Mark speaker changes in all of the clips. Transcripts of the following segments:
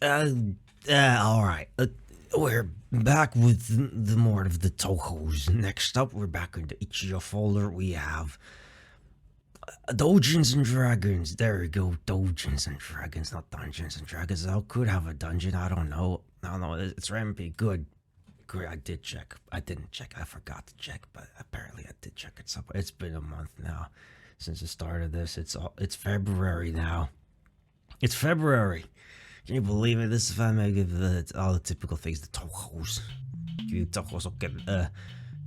Speaker 1: Uh, alright. We're back with the more of the Touhous. Next up, we're back in the Ichigo folder. We have Doujins and Dragons. There we go. Doujins and Dragons, not Dungeons and Dragons. I could have a dungeon. I don't know. It's rampy. Good. Good. I did check. I didn't check. I forgot to check, but apparently I did check it somewhere. It's been a month now since the start of this. It's February now. It's February. Can you believe it? This is all the typical things, the Touhous. Touhous, okay.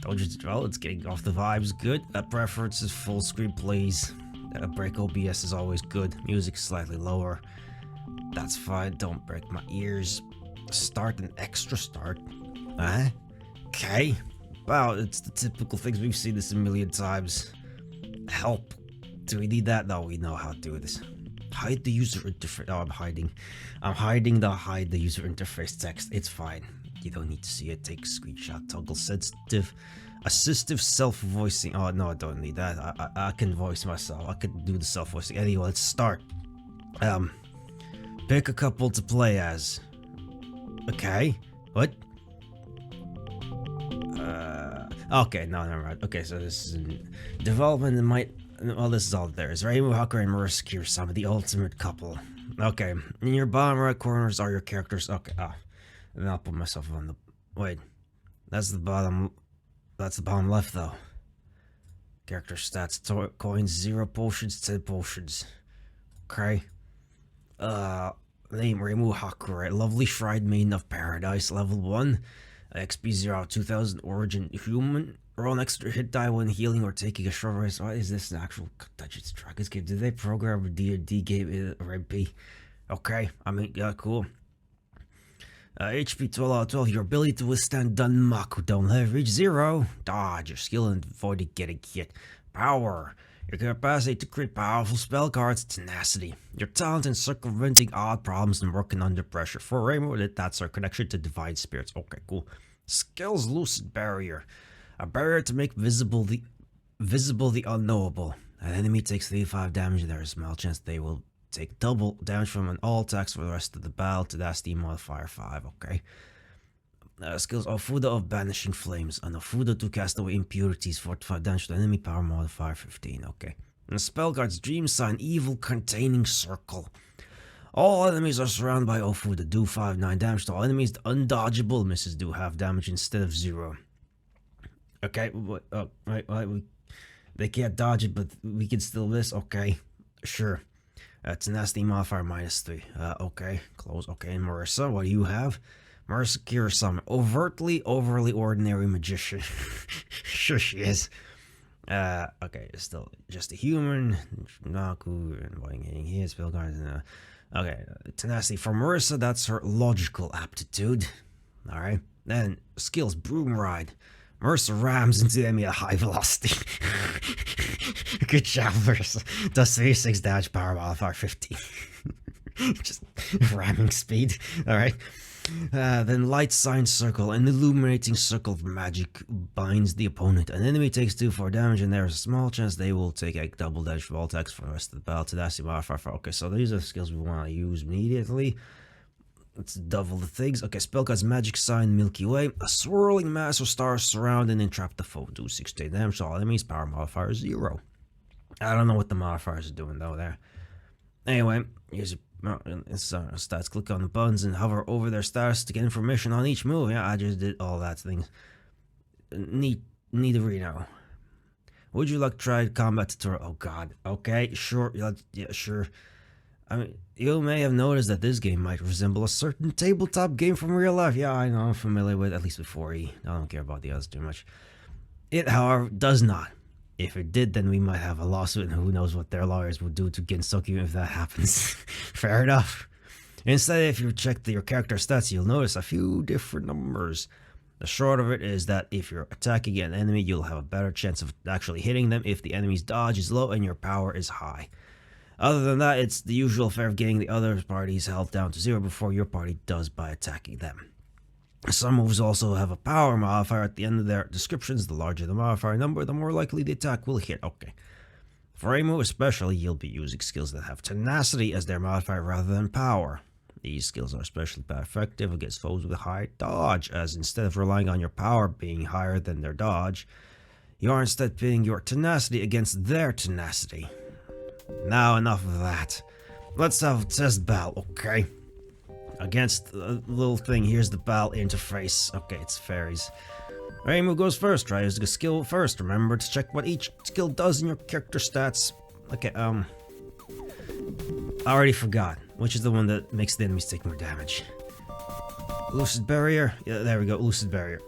Speaker 1: Dungeons, well, it's getting off the vibes, good. Preference is full screen, please. Break OBS is always good. Music slightly lower. That's fine, don't break my ears. Start an extra start. Okay. Wow, it's the typical things, we've seen this a million times. Help. Do we need that? No, we know how to do this. Hide the user interface. Oh, I'm hiding the hide the user interface text. It's fine. You don't need to see it. Take a screenshot. Toggle sensitive. Assistive self-voicing. Oh, no, I don't need that. I can voice myself. I can do the self-voicing. Anyway, let's start. Pick a couple to play as. Okay. What? Okay, no, never mind. Okay, so this is in development. It might. Well, this is all there is. Rainbow Hacker and Marissa Kirasama, the ultimate couple. Okay, in your bottom right corners are your characters. Okay, and then I'll put myself on the. Wait, that's the bottom. That's the bottom left though. Character stats: coins, 0 potions, 10 potions. Okay. Name Rainbow Hacker. Right? Lovely Shrine Maiden of Paradise, level 1. XP 0 2000. Origin human. Roll an extra hit die when healing or taking a short rest. Why is this an actual Dungeons & Dragons game? Did they program a D&D game in RMP? Okay, I mean, yeah, cool. HP 12 out of 12. Your ability to withstand Danmaku don't reach 0. Dodge. Your skill in avoiding getting hit. Power. Your capacity to create powerful spell cards. Tenacity. Your talent in circumventing odd problems and working under pressure. For Rainbow, that's our connection to divine spirits. Okay, cool. Skills: Lucid Barrier. A barrier to make visible the unknowable. An enemy takes 35 damage, there is a small chance they will take double damage from an all attacks for the rest of the battle. Tenacity modifier 5, okay. Skills: Ofuda of Banishing Flames. An Ofuda to cast away impurities, 45 damage to enemy, power modifier 15, okay. And spell cards: Dream Sign, Evil Containing Circle. All enemies are surrounded by Ofuda, do 9 damage to all enemies. The undodgeable misses do half damage instead of 0. Okay, they can't dodge it, but we can still miss. Okay, sure. Tenacity modifier -3. Okay, close. Okay, and Marissa, what do you have? Marissa Kirasama, overly ordinary magician. Sure she is. Okay, still just a human. Naku and getting his spell cards. Okay, tenacity for Marissa, that's her logical aptitude. All right, then skills: Broom Ride. Marissa rams into the enemy at high velocity. Good job, Marissa. Does 36 damage, power modifier 15. Just ramming speed. Alright. Then Light Sign Circle. An illuminating circle of magic binds the opponent. An enemy takes 2-4 damage, and there's a small chance they will take a double damage from all attacks for the rest of the battle. Tenacity modifier 4. Okay, so these are the skills we want to use immediately. Let's double the things. Okay, spell cards: Magic Sign, Milky Way. A swirling mass of stars surround and entrap the foe. Do 16 damage to all enemies. Power modifier 0. I don't know what the modifiers are doing though there. Anyway, here's stats. Click on the buttons and hover over their status to get information on each move. Yeah, I just did all that things. Need to know. Would you like to try combat tutorial? Oh god. Okay, sure. Yeah, sure. I mean, you may have noticed that this game might resemble a certain tabletop game from real life. Yeah, I know, I'm familiar with, at least with 4E. I don't care about the others too much. It, however, does not. If it did, then we might have a lawsuit, and who knows what their lawyers would do to Gensoku if that happens. Fair enough. Instead, if you check your character stats, you'll notice a few different numbers. The short of it is that if you're attacking an enemy, you'll have a better chance of actually hitting them if the enemy's dodge is low and your power is high. Other than that, it's the usual fare of getting the other party's health down to 0 before your party does by attacking them. Some moves also have a power modifier at the end of their descriptions. The larger the modifier number, the more likely the attack will hit. Okay. For a move especially, you'll be using skills that have tenacity as their modifier rather than power. These skills are especially effective against foes with high dodge, as instead of relying on your power being higher than their dodge, you are instead pitting your tenacity against their tenacity. Now enough of that. Let's have a test battle, okay? Against the little thing, here's the battle interface. Okay, it's fairies. Reimu goes first. Try using a skill first. Remember to check what each skill does in your character stats. Okay, I already forgot. Which is the one that makes the enemies take more damage? Lucid Barrier? Yeah, there we go, Lucid Barrier.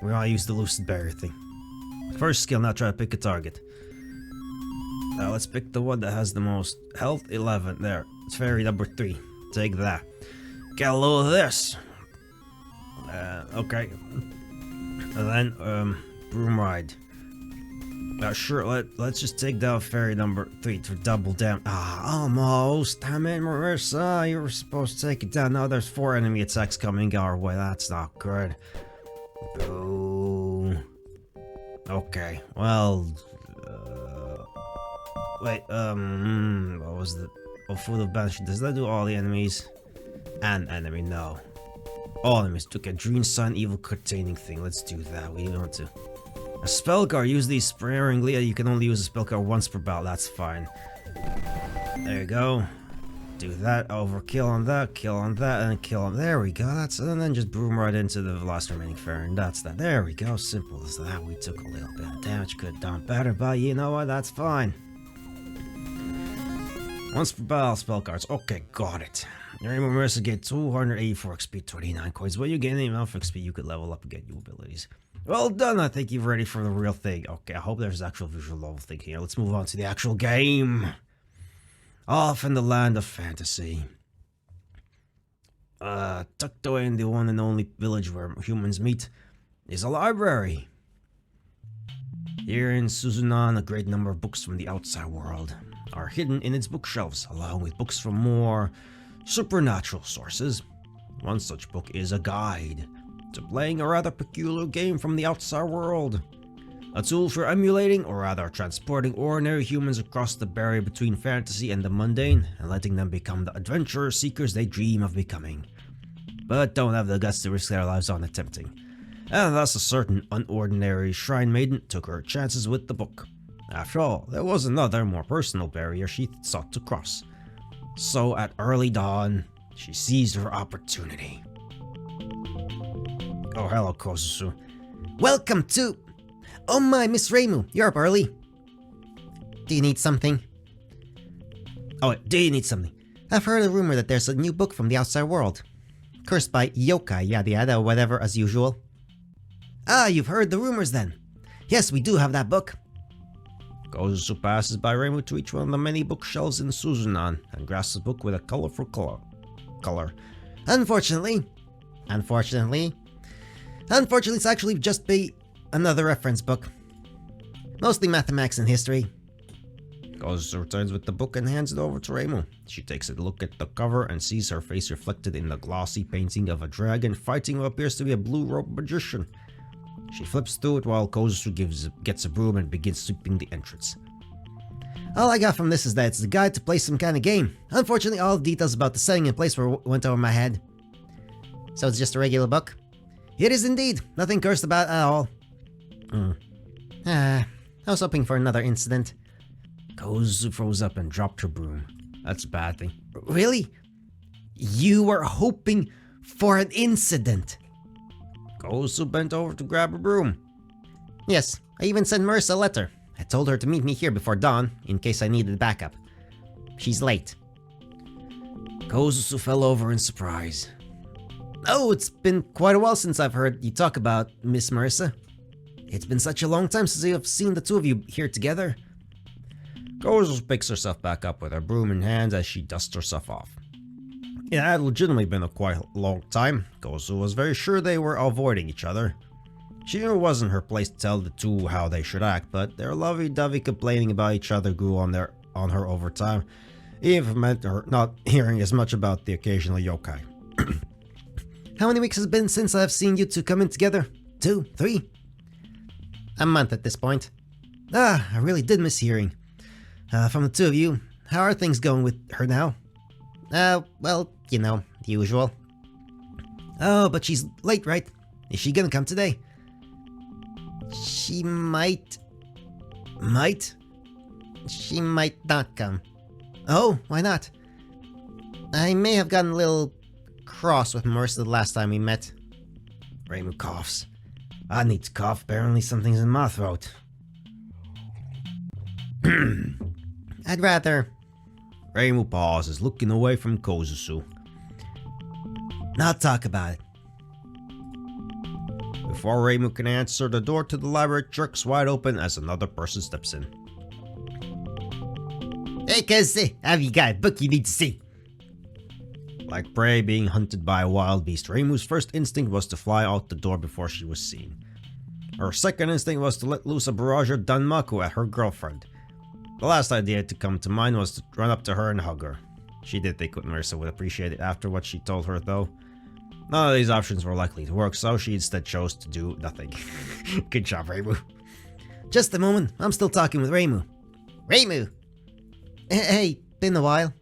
Speaker 1: We're gonna use the Lucid Barrier thing. First skill, now try to pick a target. Now let's pick the one that has the most health, 11. There, it's fairy number 3. Take that. Get a load of this. Okay. And then, Broom Ride. Sure, let's just take down fairy number 3 to double down. Almost. Damn it, Marissa. You were supposed to take it down. Now there's 4 enemy attacks coming our way. That's not good. Boo. Okay, well... wait, what was the... Oh, Food of Banshee. Does that do all the enemies? An enemy, no. All enemies took a Dream Sign evil containing thing. Let's do that. We want to. A spell card. Use these sparingly. You can only use a spell card once per battle. That's fine. There you go. Do that. Overkill on that. Kill on that. And kill on. There we go. That's. And then just broom right into the last remaining fairy. And that's that. There we go. Simple as that. We took a little bit of damage. Could have done better, but you know what? That's fine. Once per battle spell cards. Okay, got it. Remember, Marissa get 284 XP, 29 coins. When you gain any amount of XP, you could level up and get new abilities. Well done, I think you're ready for the real thing. Okay, I hope there's actual visual novel thing here. Let's move on to the actual game. Off in the land of fantasy. Tucked away in the one and only village where humans meet is a library. Here in Suzunan, a great number of books from the outside world are hidden in its bookshelves, along with books from more supernatural sources. One such book is a guide to playing a rather peculiar game from the outside world. A tool for emulating, or rather transporting, ordinary humans across the barrier between fantasy and the mundane, and letting them become the adventurer seekers they dream of becoming, but don't have the guts to risk their lives on attempting. And thus a certain unordinary shrine maiden took her chances with the book. After all, there was another, more personal barrier she sought to cross. So at early dawn, she seized her opportunity. Oh, hello, Kozusu.
Speaker 2: Welcome to... Oh my, Miss Reimu, you're up early. Do you need something?
Speaker 1: Oh, do you need something?
Speaker 2: I've heard a rumor that there's a new book from the outside world. Cursed by yokai, yada yada, whatever, as usual. Ah, you've heard the rumors then. Yes, we do have that book.
Speaker 1: Kozusu passes by Reimu to each one of the many bookshelves in Suzunan and grasps a book with a colorful color.
Speaker 2: Unfortunately, it's actually just be another reference book. Mostly mathematics and history.
Speaker 1: Kozusu returns with the book and hands it over to Reimu. She takes a look at the cover and sees her face reflected in the glossy painting of a dragon fighting what appears to be a blue-robed magician. She flips through it while Kozusu gets a broom and begins sweeping the entrance.
Speaker 2: All I got from this is that it's a guide to play some kind of game. Unfortunately, all the details about the setting and place went over my head. So it's just a regular book? It is indeed. Nothing cursed about at all. I was hoping for another incident.
Speaker 1: Kozusu froze up and dropped her broom. That's a bad thing.
Speaker 2: Really? You were hoping for an incident?
Speaker 1: Kozusu bent over to grab her broom.
Speaker 2: Yes, I even sent Marissa a letter. I told her to meet me here before dawn, in case I needed backup. She's late.
Speaker 1: Kozusu fell over in surprise.
Speaker 2: Oh, it's been quite a while since I've heard you talk about Miss Marissa. It's been such a long time since I've seen the two of you here together.
Speaker 1: Kozusu picks herself back up with her broom in hand as she dusts herself off. It had legitimately been a quite long time. Kozusu was very sure they were avoiding each other. She knew it wasn't her place to tell the two how they should act, but their lovey-dovey complaining about each other grew on her over time, even if it meant her not hearing as much about the occasional yokai.
Speaker 2: How many weeks has it been since I've seen you two come in together? 2? 3? A month at this point. I really did miss hearing. From the two of you, how are things going with her now? Well, You know, the usual. Oh, but she's late, right? Is she gonna come today? She might... Might? She might not come. Oh, why not? I may have gotten a little cross with Marissa the last time we met.
Speaker 1: Reimu coughs. I need to cough. Apparently something's in my throat.
Speaker 2: I'd rather...
Speaker 1: Reimu pauses, looking away from Kozusu.
Speaker 2: not talk about it.
Speaker 1: Before Reimu can answer, the door to the library jerks wide open as another person steps in.
Speaker 2: Hey, cuz, have you got a book you need to see?
Speaker 1: Like prey being hunted by a wild beast, Reimu's first instinct was to fly out the door before she was seen. Her second instinct was to let loose a barrage of danmaku at her girlfriend. The last idea to come to mind was to run up to her and hug her. She did think Marissa would appreciate it after what she told her, though. None of these options were likely to work, so she instead chose to do nothing. Good job, Reimu.
Speaker 2: Just a moment, I'm still talking with Reimu. Reimu! Hey, been a while.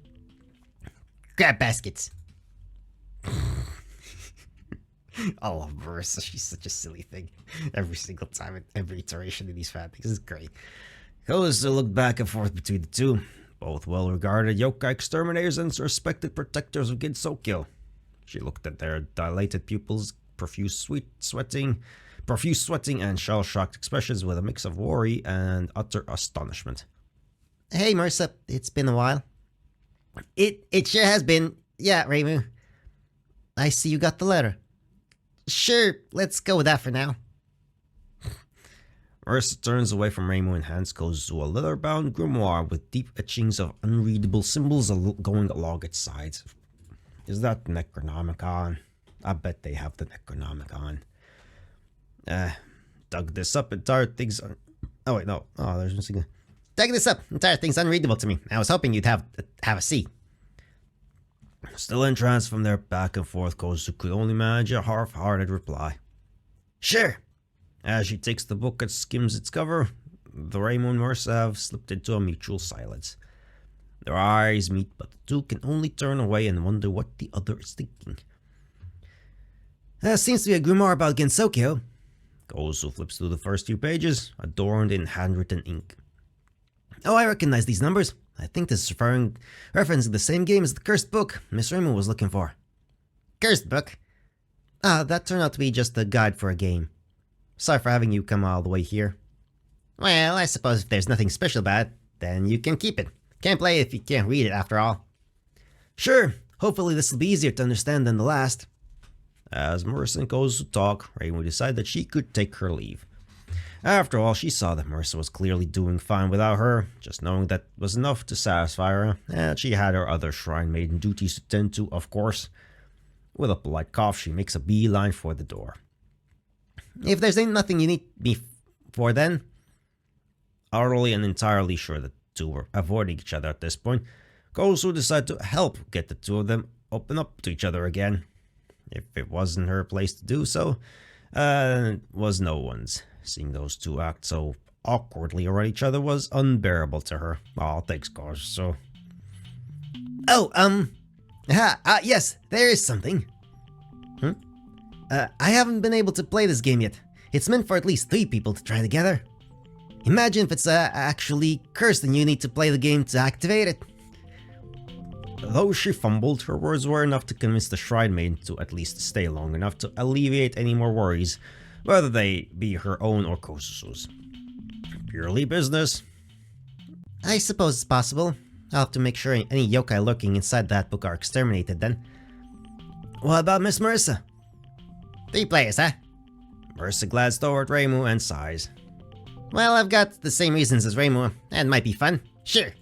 Speaker 2: Grab baskets.
Speaker 1: I love Marissa, she's such a silly thing. Every single time, every iteration of these fanfics is great. Kozusu looked back and forth between the two, both well-regarded yokai exterminators and respected protectors of Ginsokyo. She looked at their dilated pupils, profuse sweating, and shell-shocked expressions with a mix of worry and utter astonishment.
Speaker 2: Hey, Marissa, it's been a while. It sure has been. Yeah, Reimu. I see you got the letter. Sure, let's go with that for now.
Speaker 1: Marissa turns away from Reimu and hands Kozusu a leather-bound grimoire with deep etchings of unreadable symbols going along its sides. Is that Necronomicon? I bet they have the Necronomicon. Dug this up, entire things are... Oh wait, no. Oh, there's missing a...
Speaker 2: Dug this up, entire thing's unreadable to me. I was hoping you'd have a seat.
Speaker 1: Still entranced from their back and forth, Kozusu could only manage a half-hearted reply.
Speaker 2: Sure.
Speaker 1: As she takes the book and skims its cover, the Reimu and Marissa have slipped into a mutual silence. Their eyes meet, but the two can only turn away and wonder what the other is thinking.
Speaker 2: Seems to be a grimoire about Gensokyo.
Speaker 1: Kozusu flips through the first few pages, adorned in handwritten ink.
Speaker 2: Oh, I recognize these numbers. I think this is referencing the same game as the cursed book Miss Reimu was looking for. Cursed book? Ah, that turned out to be just a guide for a game. Sorry for having you come all the way here. Well, I suppose if there's nothing special about it, then you can keep it. Can't play it if you can't read it, after all. Sure, hopefully this will be easier to understand than the last.
Speaker 1: As Marissa and Kozusu talk, Reimu decided that she could take her leave. After all, she saw that Marissa was clearly doing fine without her, just knowing that was enough to satisfy her, and she had her other shrine maiden duties to tend to, of course. With a polite cough, she makes a beeline for the door.
Speaker 2: If there's ain't nothing you need me for then...
Speaker 1: Utterly and entirely sure that the two were avoiding each other at this point, Kozusu decided to help get the two of them open up to each other again. If it wasn't her place to do so, it was no one's. Seeing those two act so awkwardly around each other was unbearable to her. Oh, thanks, Kozusu.
Speaker 2: Oh, yes, there is something. I haven't been able to play this game yet. It's meant for at least 3 people to try together. Imagine if it's actually cursed and you need to play the game to activate it.
Speaker 1: Though she fumbled, her words were enough to convince the shrine maiden to at least stay long enough to alleviate any more worries, whether they be her own or Kozusu's. Purely business.
Speaker 2: I suppose it's possible. I'll have to make sure any yokai lurking inside that book are exterminated then. What about Miss Marissa? 3 players, huh?
Speaker 1: Marissa glanced over at Reimu and sighs.
Speaker 2: Well, I've got the same reasons as Reimu. That might be fun. Sure.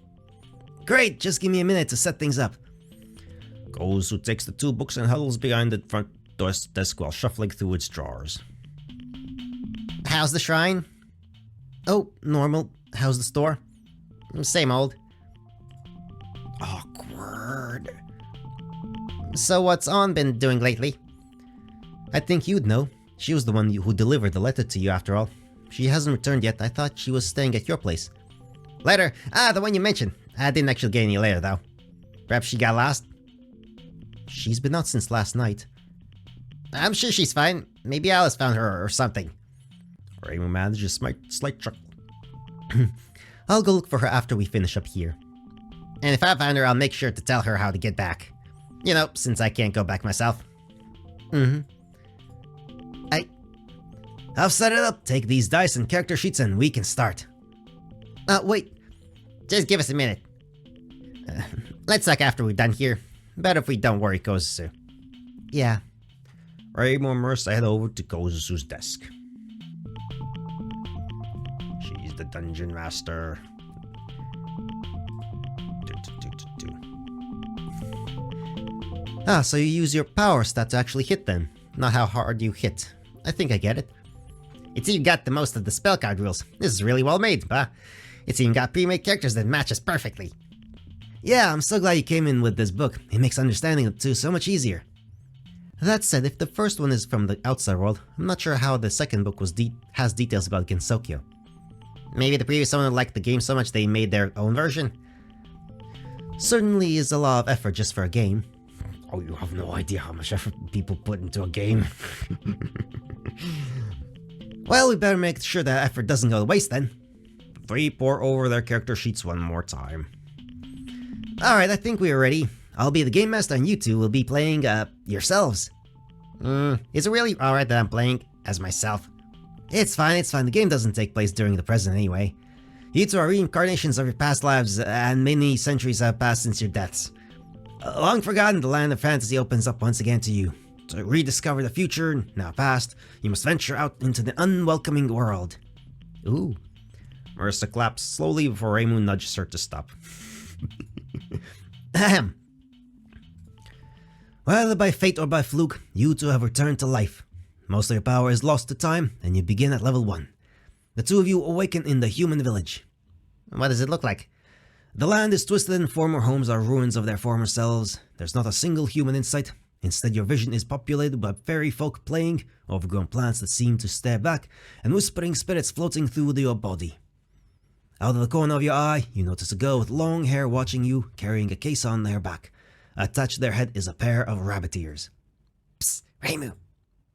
Speaker 2: Great, just give me a minute to set things up.
Speaker 1: Kozusu takes the 2 books and huddles behind the front desk while shuffling through its drawers.
Speaker 2: How's the shrine? Oh, normal. How's the store? Same old.
Speaker 1: Awkward.
Speaker 2: So what's On been doing lately? I think you'd know. She was the one who delivered the letter to you after all. She hasn't returned yet. I thought she was staying at your place. Letter? Ah, the one you mentioned. I didn't actually get any letter though. Perhaps she got lost? She's been out since last night. I'm sure she's fine. Maybe Alice found her or something.
Speaker 1: Reimu manages a slight chuckle.
Speaker 2: I'll go look for her after we finish up here. And if I find her, I'll make sure to tell her how to get back. You know, since I can't go back myself.
Speaker 1: I've set it up. Take these dice and character sheets and we can start.
Speaker 2: Wait. Just give us a minute. Let's talk after we're done here. Better if we don't worry Kozusu. Yeah.
Speaker 1: Reimu and Marissa head over to Kozusu's desk. She's the dungeon master.
Speaker 2: So you use your power stat to actually hit them, not how hard you hit. I think I get it. It's even got the most of the spell card rules. This is really well made, bah. It's even got pre-made characters that match us perfectly. Yeah, I'm so glad you came in with this book. It makes understanding it too so much easier. That said, if the first one is from the outside world, I'm not sure how the second book has details about Gensokyo. Maybe the previous owner liked the game so much they made their own version? Certainly is a lot of effort just for a game.
Speaker 1: Oh, you have no idea how much effort people put into a game.
Speaker 2: Well, we better make sure that effort doesn't go to waste then.
Speaker 1: Three pour over their character sheets one more time.
Speaker 2: Alright, I think we are ready. I'll be the game master and you two will be playing, yourselves. Is it really alright that I'm playing as myself? It's fine. The game doesn't take place during the present anyway. You two are reincarnations of your past lives, and many centuries have passed since your deaths. Long forgotten, the land of fantasy opens up once again to you. To rediscover the future, now past, you must venture out into the unwelcoming world. Ooh.
Speaker 1: Marissa claps slowly before Reimu nudges her to stop.
Speaker 2: Ahem. Whether by fate or by fluke, you two have returned to life. Most of your power is lost to time, and you begin at level 1. The two of you awaken in the human village. What does it look like? The land is twisted and former homes are ruins of their former selves. There's not a single human in sight. Instead, your vision is populated by fairy folk playing, overgrown plants that seem to stare back, and whispering spirits floating through your body. Out of the corner of your eye, you notice a girl with long hair watching you, carrying a case on their back. Attached to their head is a pair of rabbit ears. Psst, Reimu.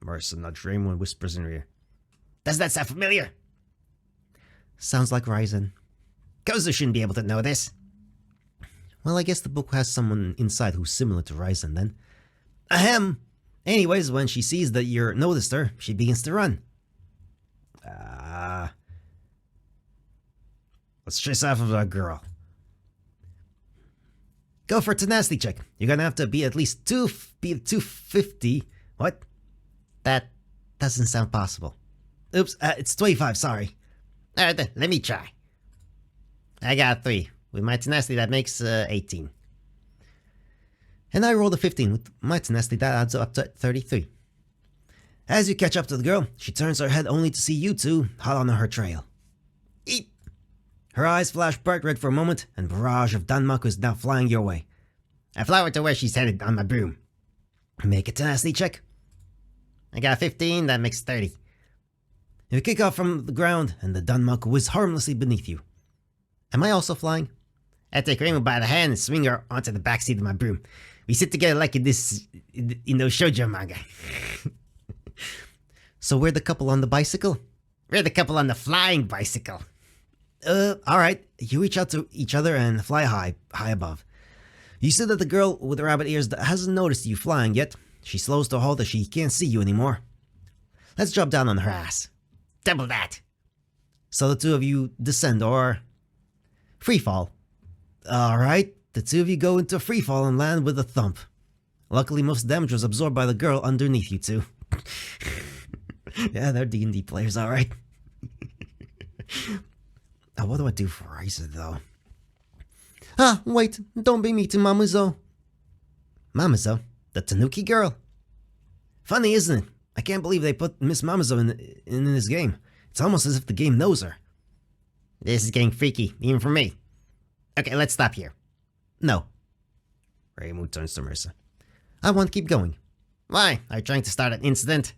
Speaker 1: Marissa nudges Reimu and whispers in her ear.
Speaker 2: Does that sound familiar? Sounds like Ryzen. Kozu shouldn't be able to know this. Well, I guess the book has someone inside who's similar to Ryzen then. Ahem! Anyways, when she sees that you're noticed her, she begins to run.
Speaker 1: Let's chase after that girl.
Speaker 2: Go for a tenacity check. You're gonna have to be at least 250. What? That doesn't sound possible. Oops, it's 25, sorry. Alright then, let me try. I got 3. With my tenacity, that makes 18. And I rolled a 15. With my tenacity, that adds up to 33. As you catch up to the girl, she turns her head only to see you two hot on her trail. Eep! Her eyes flash bright red for a moment, and a barrage of Danmaku is now flying your way. I fly her to where she's headed on my broom. Make a tenacity check. I got 15, that makes 30. You kick off from the ground, and the Danmaku whiz harmlessly beneath you. Am I also flying? I take Reimu by the hand and swing her onto the backseat of my broom. We sit together like in those shoujo manga. So we're the couple on the bicycle? We're the couple on the flying bicycle. Alright. You reach out to each other and fly high above. You see that the girl with the rabbit ears hasn't noticed you flying yet. She slows to a halt as she can't see you anymore. Let's drop down on her ass. Double that. So the two of you descend or free fall. Alright, the two of you go into free fall and land with a thump. Luckily, most damage was absorbed by the girl underneath you two. Yeah, they're D&D players, alright. What do I do for Ryza, though? Wait, don't be mean to Mamuzo. Mamuzo? The Tanuki girl? Funny, isn't it? I can't believe they put Miss Mamuzo in this game. It's almost as if the game knows her. This is getting freaky, even for me. Okay, let's stop here. No.
Speaker 1: Reimu turns to Marissa.
Speaker 2: I want to keep going. Why? Are you trying to start an incident?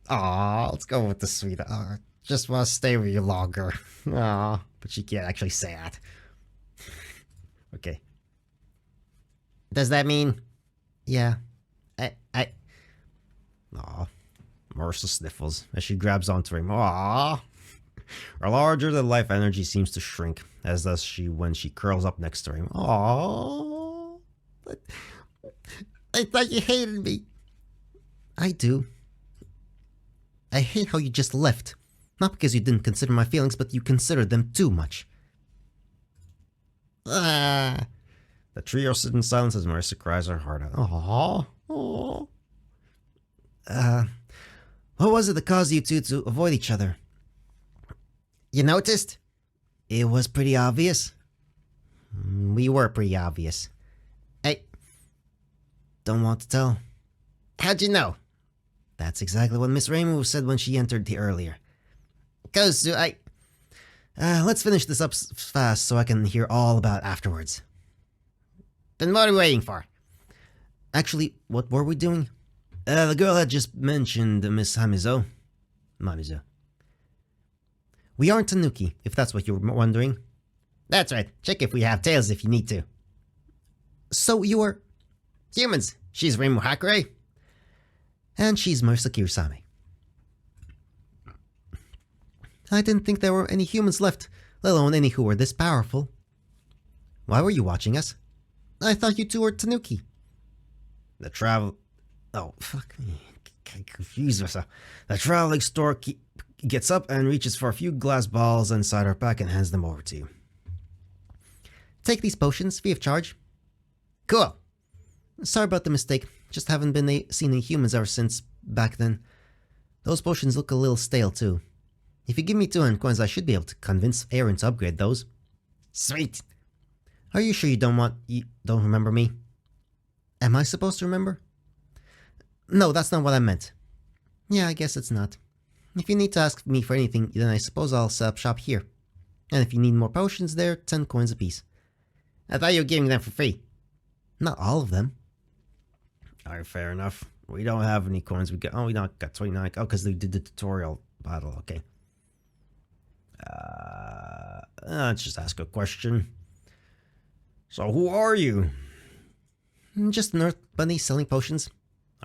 Speaker 2: Aw, let's go with the sweet. Just want to stay with you longer. Aw, but she can't actually say that.
Speaker 1: Okay.
Speaker 2: Does that mean? Yeah. I.
Speaker 1: Aw. Marissa sniffles as she grabs onto him. Aw. Her larger-than-life energy seems to shrink, as does she when she curls up next to him. Aww.
Speaker 2: But I thought you hated me. I do. I hate how you just left. Not because you didn't consider my feelings, but you considered them too much. Ah.
Speaker 1: The trio sit in silence as Marissa cries her heart out. Aww.
Speaker 2: Aww. What was it that caused you two to avoid each other? You noticed? It was pretty obvious. We were pretty obvious. I don't want to tell. How'd you know? That's exactly what Miss Raymond said when she entered here earlier. Let's finish this up fast so I can hear all about it afterwards. Then what are we waiting for? Actually, what were we doing? The girl had just mentioned Miss Hamizo. Mamizo. We aren't Tanuki, if that's what you're wondering. That's right. Check if we have tails if you need to. So you are... Humans. She's Reimu Hakure. And she's Marisa Kirasame. I didn't think there were any humans left, let alone any who were this powerful. Why were you watching us? I thought you two were Tanuki.
Speaker 1: The travel... Oh, fuck me. I confused myself. The traveling store gets up and reaches for a few glass balls inside her pack and hands them over to you.
Speaker 2: Take these potions, free of charge. Cool. Sorry about the mistake. Just haven't been seen any humans ever since back then. Those potions look a little stale too. If you give me 200 coins, I should be able to convince Aaron to upgrade those. Sweet. Are you sure you don't remember me? Am I supposed to remember? No, that's not what I meant. Yeah, I guess it's not. If you need to ask me for anything, then I suppose I'll set up shop here. And if you need more potions, they're 10 coins apiece. I thought you were giving them for free. Not all of them.
Speaker 1: Alright, fair enough. We don't have any coins. We not got 29. Oh, because they did the tutorial battle. Okay. Let's just ask a question. So, who are you?
Speaker 2: Just an earth bunny selling potions.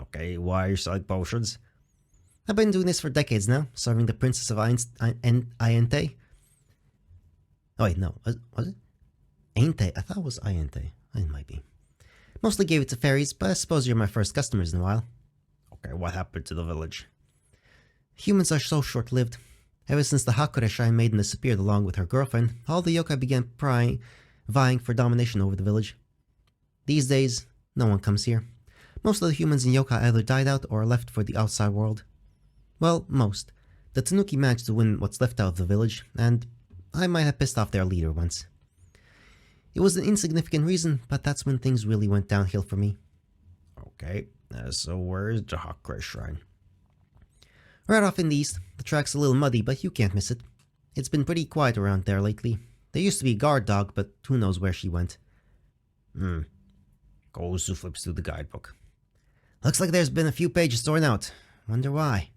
Speaker 1: Okay, why are you selling potions?
Speaker 2: I've been doing this for decades now, serving the Princess of Aiente. Oh wait, no, was it? Aiente? I thought it was Aiente. It might be. Mostly gave it to fairies, but I suppose you're my first customers in a while.
Speaker 1: Okay, what happened to the village?
Speaker 2: Humans are so short-lived. Ever since the Hakure Shrine maiden disappeared along with her girlfriend, all the yokai began vying for domination over the village. These days, no one comes here. Most of the humans in yokai either died out or left for the outside world. Well, most. The Tanuki managed to win what's left out of the village, and I might have pissed off their leader once. It was an insignificant reason, but that's when things really went downhill for me.
Speaker 1: Okay, so where's the Hakure Shrine?
Speaker 2: Right off in the east. The track's a little muddy, but you can't miss it. It's been pretty quiet around there lately. There used to be a guard dog, but who knows where she went.
Speaker 1: Kozu flips through the guidebook.
Speaker 2: Looks like there's been a few pages torn out. Wonder why.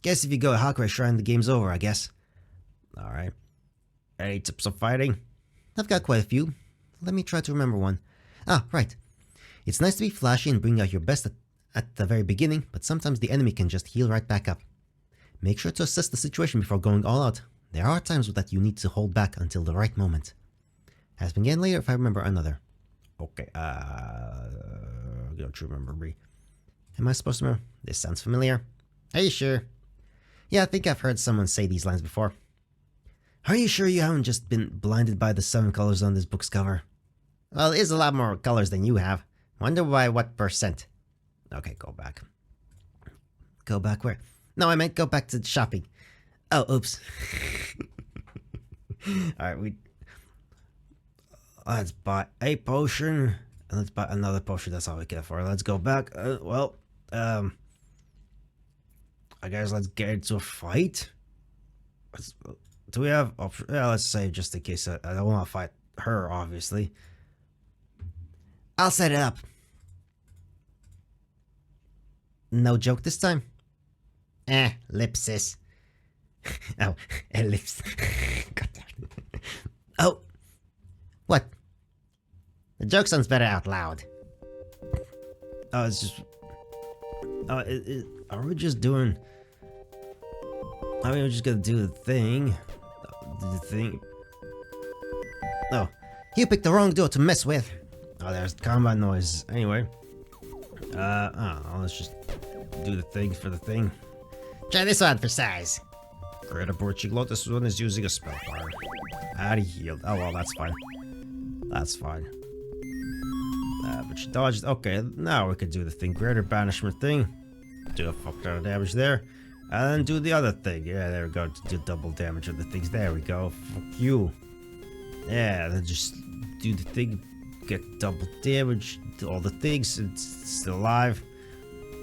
Speaker 2: Guess if you go to Hakure Shrine, the game's over, I guess.
Speaker 1: Alright. Any tips of fighting?
Speaker 2: I've got quite a few. Let me try to remember one. Ah, right. It's nice to be flashy and bring out your best at the very beginning, but sometimes the enemy can just heal right back up. Make sure to assess the situation before going all out. There are times that you need to hold back until the right moment. Ask me again later if I remember another.
Speaker 1: Okay, don't you remember me?
Speaker 2: Am I supposed to remember? This sounds familiar. Are you sure? Yeah, I think I've heard someone say these lines before. Are you sure you haven't just been blinded by the 7 colors on this book's cover? Well, it is a lot more colors than you have. Wonder by what percent.
Speaker 1: Okay, go back.
Speaker 2: Go back where? No, I meant go back to shopping. Oh, oops.
Speaker 1: Alright, let's buy a potion, and let's buy another potion. That's all we can afford. Let's go back. I guess let's get into a fight. Do we have options? Yeah, let's save just in case. I don't want to fight her, obviously.
Speaker 2: I'll set it up. No joke this time. Ellipsis. Oh, ellipse. God damn it. Oh. What? The joke sounds better out loud.
Speaker 1: Oh, it's just... are we just doing... I mean, we're just gonna do the thing. The thing...
Speaker 2: Oh, you picked the wrong duo to mess with.
Speaker 1: Oh, there's combat noises. Anyway. I don't know, let's just do the thing for the thing.
Speaker 2: Try this one for size.
Speaker 1: Greater Portugal, this one is using a spell fire. Out of healed. Oh, well, that's fine. That's fine. But she dodged. Okay, now we could do the thing. Greater banishment thing. Do a fuck ton of damage there. And then do the other thing. Yeah, there we go. Do double damage on the things. There we go. Fuck you. Yeah, then just do the thing. Get double damage. Do all the things. It's still alive.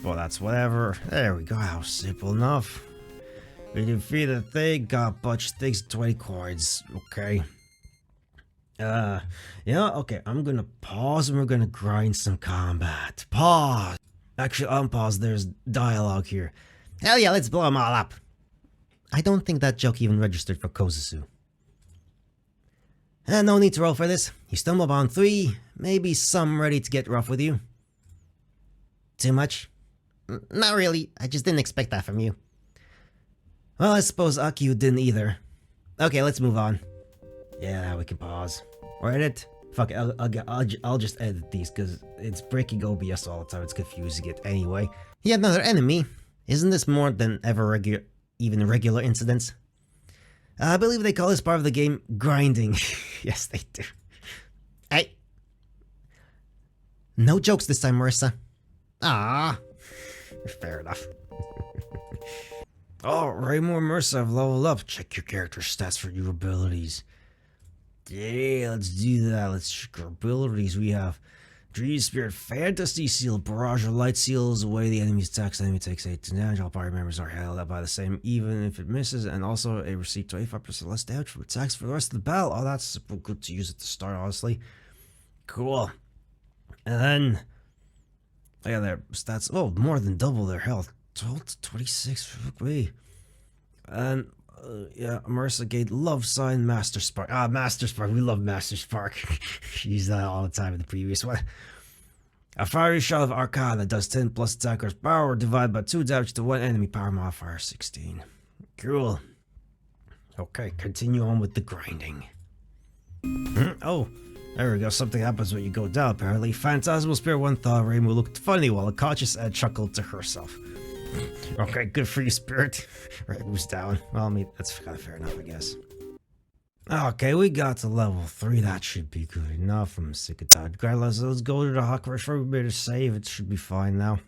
Speaker 1: Well, that's whatever. There we go. How simple enough. We defeat the thing. Got a bunch of things. 20 coins. Okay. Yeah, okay, I'm gonna pause and we're gonna grind some combat. Pause! Actually, unpause, there's dialogue here.
Speaker 2: Hell yeah, let's blow them all up. I don't think that joke even registered for Kozusu. No need to roll for this. You stumble upon 3, maybe some ready to get rough with you. Too much? Not really, I just didn't expect that from you. Well, I suppose Akio didn't either. Okay, let's move on.
Speaker 1: Yeah, now we can pause. Or edit. Fuck it, I'll just edit these because it's breaking OBS all the time. It's confusing it anyway.
Speaker 2: Yet another enemy. Isn't this more than ever even regular incidents? I believe they call this part of the game grinding. Yes, they do. Hey. No jokes this time, Marissa. Ah.
Speaker 1: Fair enough. Oh, Raymore and Marissa have leveled up. Check your character stats for new abilities. Yeah, let's do that. Let's check our abilities. We have Dream Spirit, Fantasy Seal, Barrage of Light Seals away the enemy's attacks. The enemy takes 8 damage. All party members are held up by the same, even if it misses, and also it receives 25% less damage from attacks for the rest of the battle. Oh, that's super good to use at the start, honestly. Cool. And then, yeah, their stats. Oh, more than double their health. 12 to 26. Fuck me. And yeah, Marissa gained Love Sign, Master Spark. Ah, Master Spark. We love Master Spark. She used that all the time in the previous one. A fiery shot of Arcana does 10 plus attacker's power, divided by 2 damage to 1 enemy power modifier 16. Cool. Okay, continue on with the grinding. Oh, there we go. Something happens when you go down, apparently. Phantasmal Spirit 1 thought Rainbow looked funny while unconscious and chuckled to herself. Okay, good for you, Spirit. Right, moves down. Well, I mean, that's kind of fair enough, I guess. Okay, we got to level 3. That should be good enough. I'm sick of that. Regardless, let's go to the Hawk Rush for a bit of save. It should be fine now.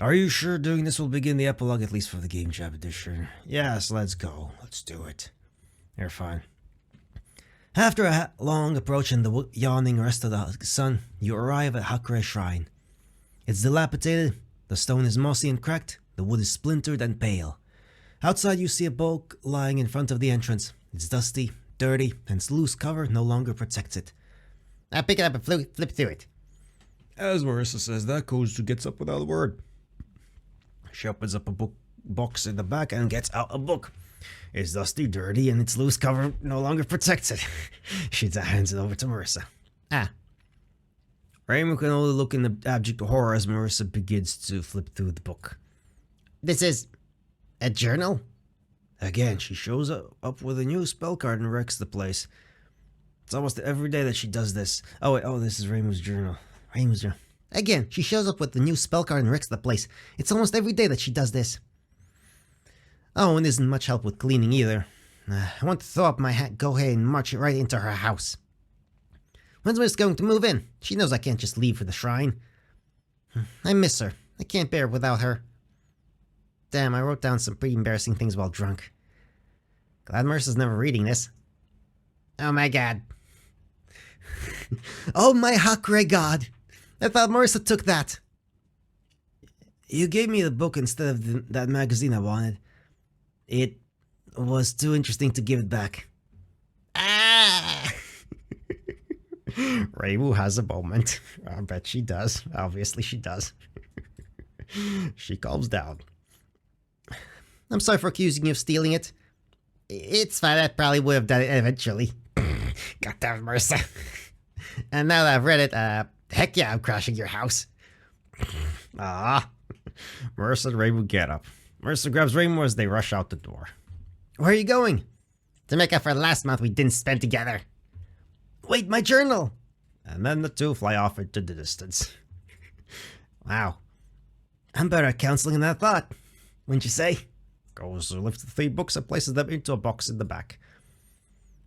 Speaker 1: Are you sure doing this will begin the epilogue, at least for the Game Jam edition? Yes, let's go. Let's do it. You're fine. After a long approach in the yawning rest of the sun, you arrive at Hakure Shrine. It's dilapidated, the stone is mossy and cracked, the wood is splintered and pale. Outside you see a book lying in front of the entrance. It's dusty, dirty, and its loose cover no longer protects it.
Speaker 2: I pick it up and flip through it.
Speaker 1: As Marissa says, that Kozusu gets up without a word. She opens up a box in the back and gets out a book. It's dusty, dirty, and its loose cover no longer protects it. She hands it over to Marissa.
Speaker 2: Ah.
Speaker 1: Raymond can only look in the abject horror as Marissa begins to flip through the book.
Speaker 2: This is a journal?
Speaker 1: Again, she shows up with a new spell card and wrecks the place. It's almost every day that she does this. Oh wait, this is Raymond's journal. Raymond's journal.
Speaker 2: Again, she shows up with the new spell card and wrecks the place. It's almost every day that she does this. Oh, and isn't much help with cleaning either. I want to throw up my hat, go ahead and march it right into her house. When's Miss going to move in? She knows I can't just leave for the shrine. I miss her. I can't bear it without her. Damn, I wrote down some pretty embarrassing things while drunk. Glad Marissa's never reading this. Oh my god. Oh my Hakure god. I thought Marissa took that.
Speaker 1: You gave me the book instead of that magazine I wanted. It was too interesting to give it back.
Speaker 2: Ah!
Speaker 1: Reimu has a moment. I bet she does. Obviously she does. She calms down.
Speaker 2: I'm sorry for accusing you of stealing it. It's fine, I probably would have done it eventually. God damn it, Marissa. And now that I've read it, heck yeah, I'm crashing your house.
Speaker 1: Ah. Marissa and Rainbow get up. Marissa grabs Rainbow as they rush out the door.
Speaker 2: Where are you going? To make up for last month we didn't spend together. Wait, my journal!
Speaker 1: And then the two fly off into the distance.
Speaker 2: Wow. I'm better at counseling than I thought. Wouldn't you say?
Speaker 1: Gozu lifts the 3 books and places them into a box in the back.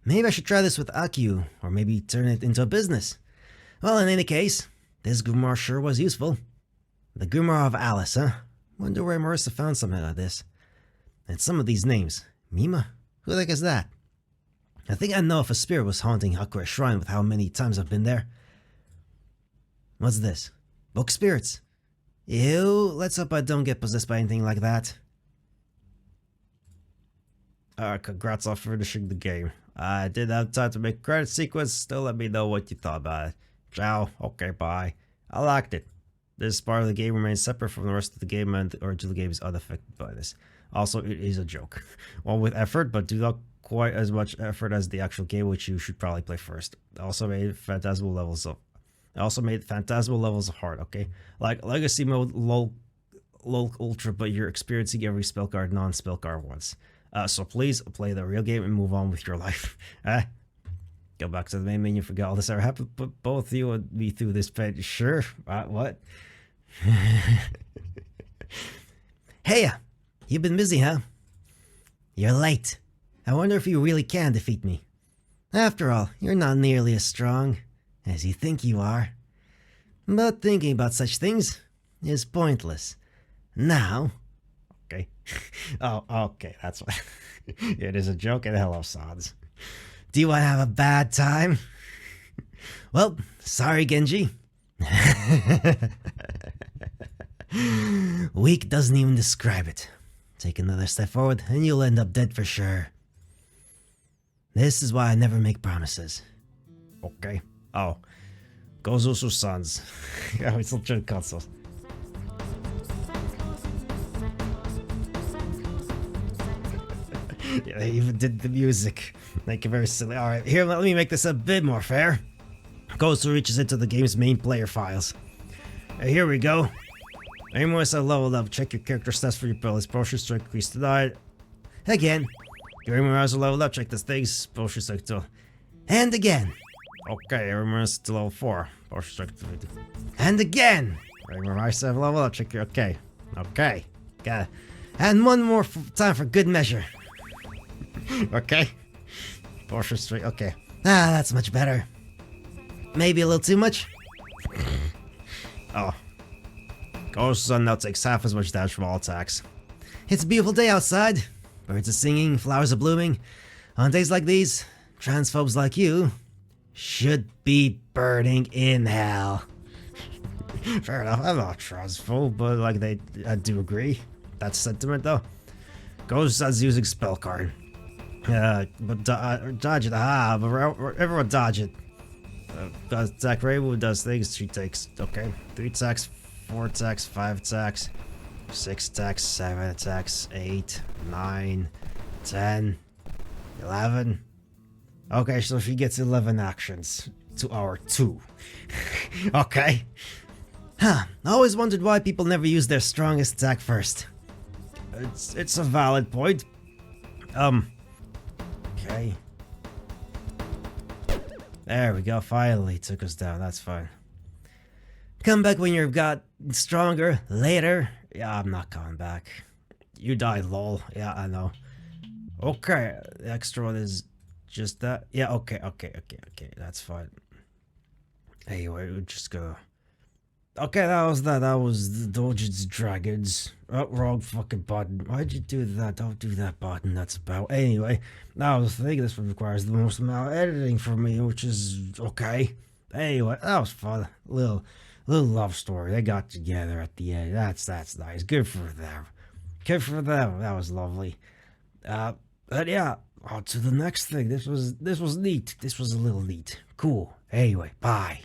Speaker 2: Maybe I should try this with Akio, or maybe turn it into a business. Well, in any case, this grimoire sure was useful. The grimoire of Alice, huh? Wonder where Marissa found something like this. And some of these names. Mima? Who the heck is that? I think I know if a spirit was haunting Hakura Shrine with how many times I've been there. What's this? Book spirits. Ew, let's hope I don't get possessed by anything like that.
Speaker 1: Congrats on finishing the game. I did have time to make a credit sequence. Still let me know what you thought about it. Ciao. Okay, bye. I liked it. This part of the game remains separate from the rest of the game, and the original game is unaffected by this. Also, it is a joke. One with effort, but do not quite as much effort as the actual game, which you should probably play first. Also made phantasmal levels hard, okay? Like Legacy mode, LOL Ultra, but you're experiencing every spell card, non-spell card once. So please play the real game and move on with your life. Go back to the main menu, forget all this ever happened, put both you and me through this pain. Sure, what?
Speaker 2: Hey, you've been busy, huh? You're late. I wonder if you really can defeat me. After all, you're not nearly as strong as you think you are. But thinking about such things is pointless. Now...
Speaker 1: Okay. Oh, okay, that's why. It is a joke, and hello, Sans.
Speaker 2: Do you want to have a bad time? Well, sorry, Genji. Weak doesn't even describe it. Take another step forward, and you'll end up dead for sure. This is why I never make promises.
Speaker 1: Okay. Oh. Gozusu Sans. Yeah, we still trying consoles.
Speaker 2: Yeah, they even did the music. Make it very silly. Alright, here, let me make this a bit more fair. Gozu reaches into the game's main player files. Here we go. Aim was a leveled up. Check your character stats for your abilities. Potion strike increase tonight. Again. Your aim was leveled up. Check the things. Potion strike to. And again.
Speaker 1: Okay, remember to level 4. Potion strike to.
Speaker 2: And again.
Speaker 1: Remember I said level up. Check your. Okay. Okay.
Speaker 2: Got it. And one more time for good measure.
Speaker 1: Okay. Potion strike. Okay.
Speaker 2: Ah, that's much better. Maybe a little too much.
Speaker 1: Oh. Gozu now takes half as much damage from all attacks.
Speaker 2: It's a beautiful day outside. Birds are singing, flowers are blooming. On days like these, transphobes like you should be burning in hell.
Speaker 1: Fair enough, I'm not transphobe, but like I do agree. That's sentiment though. Gozu's using spell card. But dodge it, but everyone dodge it. Attack Rainbow does things, she takes, okay, 3 attacks, 4 attacks, 5 attacks, 6 attacks, 7 attacks, 8, 9, 10, 11. Okay, so she gets 11 actions to our 2. Okay.
Speaker 2: Huh, I always wondered why people never use their strongest attack first.
Speaker 1: It's a valid point. Okay. There we go, finally took us down, that's fine.
Speaker 2: Come back when you've got stronger, later.
Speaker 1: Yeah, I'm not coming back. You died, lol. Yeah, I know. Okay, the extra one is just that. Yeah, okay, that's fine. Anyway, we'll just go. Okay, that was that. That was the Doujins Dragons. Oh, wrong fucking button. Why'd you do that? Don't do that button. That's about. Anyway, now the thing this one requires the most amount of editing from me, which is okay. Anyway, that was fun. Little love story. They got together at the end. That's nice. Good for them. Good for them. That was lovely. But yeah, on to the next thing. This was neat. This was a little neat. Cool. Anyway, bye.